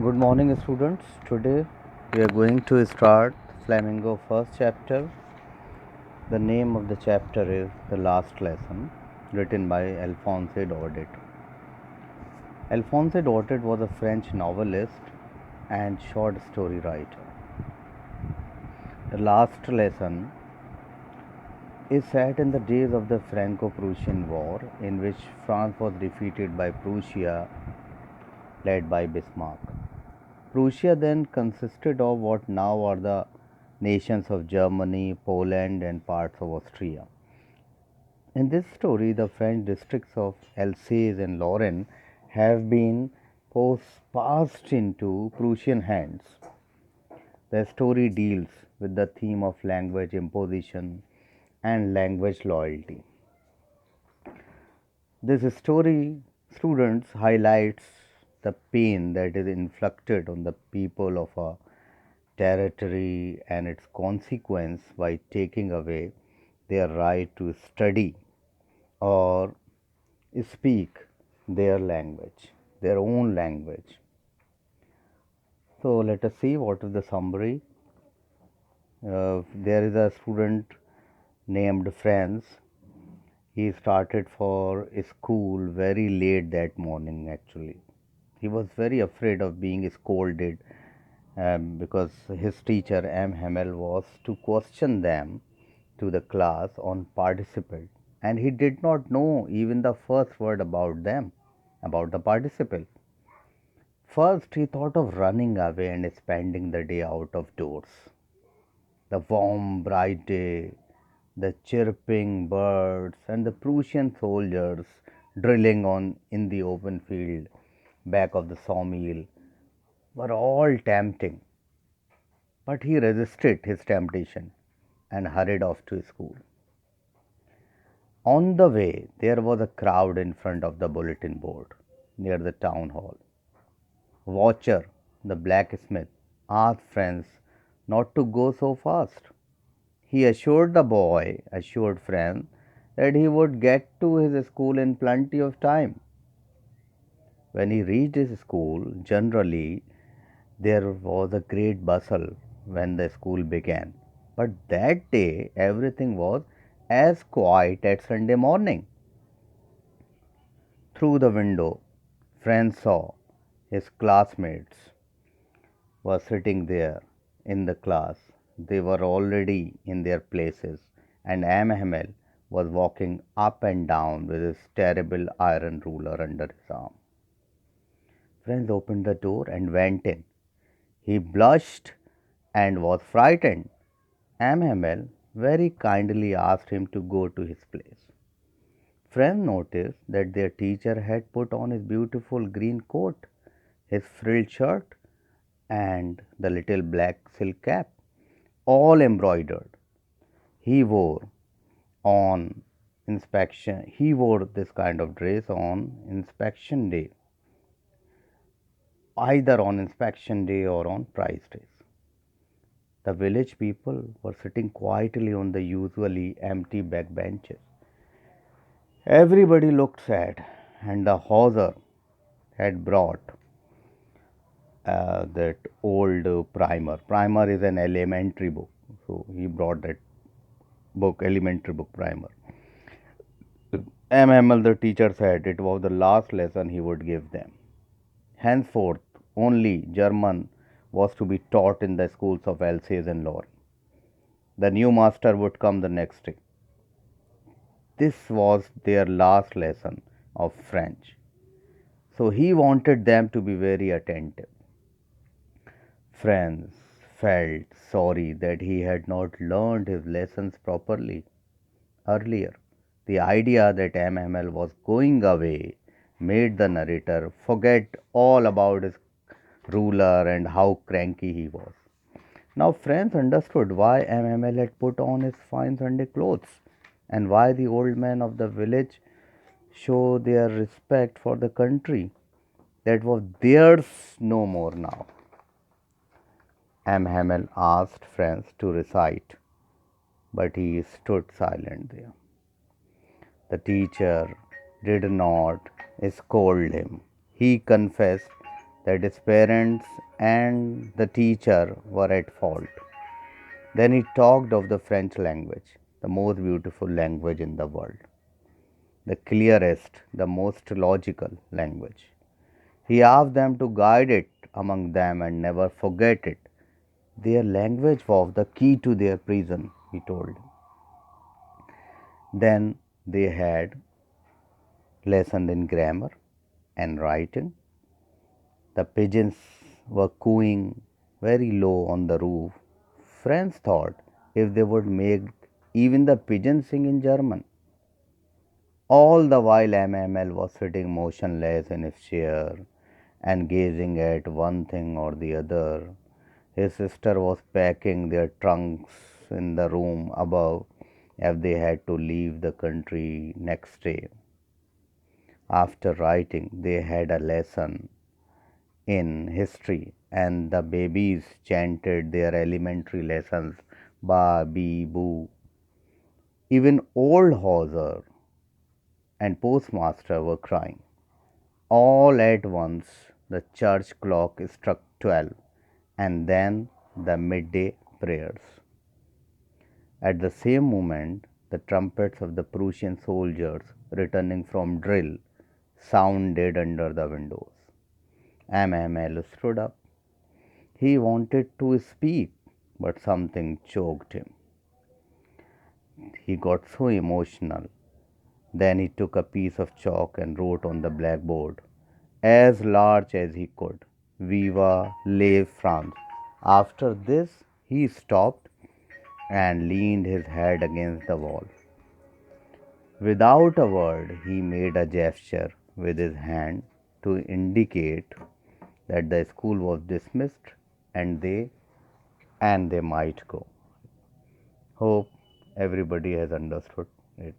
Good morning, students. Today we are going to start Flamingo first chapter. The name of the chapter is The Last Lesson, written by Alphonse Daudet. Alphonse Daudet was a French novelist and short story writer. The Last Lesson is set in the days of the Franco-Prussian War, in which France was defeated by Prussia, led by Bismarck. Prussia then consisted of what now are the nations of Germany, Poland, and parts of Austria. In this story, the French districts of Alsace and Lorraine have been passed into Prussian hands. The story deals with the theme of language imposition and language loyalty. This story, students, highlights the pain that is inflicted on the people of a territory and its consequence by taking away their right to study or speak their language, their own language. So let us see what is the summary. There is a student named Franz. He started for school very late that morning actually. He was very afraid of being scolded because his teacher M. Hamel was to question them to the class on participle, and he did not know even the first word about them, about the participle. First, he thought of running away and spending the day out of doors. The warm, bright day, the chirping birds, and the Prussian soldiers drilling on in the open field back of the sawmill were all tempting. But he resisted his temptation and hurried off to school. On the way, there was a crowd in front of the bulletin board near the town hall. Watcher, the blacksmith, asked Franz not to go so fast. He assured Franz that he would get to his school in plenty of time. When he reached his school, generally there was a great bustle when the school began. But that day, everything was as quiet as Sunday morning. Through the window, Franz saw his classmates were sitting there in the class. They were already in their places, and M. Hamel was walking up and down with his terrible iron ruler under his arm. Franz opened the door and went in. He blushed and was frightened. M. Hamel very kindly asked him to go to his place. Franz noticed that their teacher had put on his beautiful green coat, his frilled shirt, and the little black silk cap, all embroidered. He wore he wore this kind of dress on inspection day, either on inspection day or on prize days. The village people were sitting quietly on the usually empty back benches. Everybody looked sad, and the hawser had brought that old primer. Primer is an elementary book, so he brought that book, elementary book primer. M. Hamel, the teacher, said it was the last lesson he would give them. Henceforth, only German was to be taught in the schools of Alsace and Lorraine. The new master would come the next day. This was their last lesson of French. So he wanted them to be very attentive. Franz felt sorry that he had not learned his lessons properly earlier. The idea that M. Hamel was going away made the narrator forget all about his ruler and how cranky he was. Now Franz understood why M. Hamel had put on his fine Sunday clothes and why the old men of the village show their respect for the country that was theirs no more now. M. Hamel asked Franz to recite, but he stood silent there. The teacher did not scold him. He confessed that his parents and the teacher were at fault. Then he talked of the French language, the most beautiful language in the world, the clearest, the most logical language. He asked them to guide it among them and never forget it. Their language was the key to their prison, he told. Then they had lessons in grammar and writing. The pigeons were cooing very low on the roof. Friends thought if they would make even the pigeons sing in German. All the while, MML was sitting motionless in his chair and gazing at one thing or the other. His sister was packing their trunks in the room above if they had to leave the country next day. After writing, they had a lesson in history, and the babies chanted their elementary lessons ba, be, boo. Even old Hauser and postmaster were crying. All at once, the church clock struck 12, and then the midday prayers. At the same moment, the trumpets of the Prussian soldiers returning from drill sounded under the windows. MML stood up. He wanted to speak, but something choked him. He got so emotional. Then he took a piece of chalk and wrote on the blackboard, as large as he could, Viva la France. After this, he stopped and leaned his head against the wall. Without a word, he made a gesture with his hand to indicate that the school was dismissed and they might go. Hope everybody has understood it.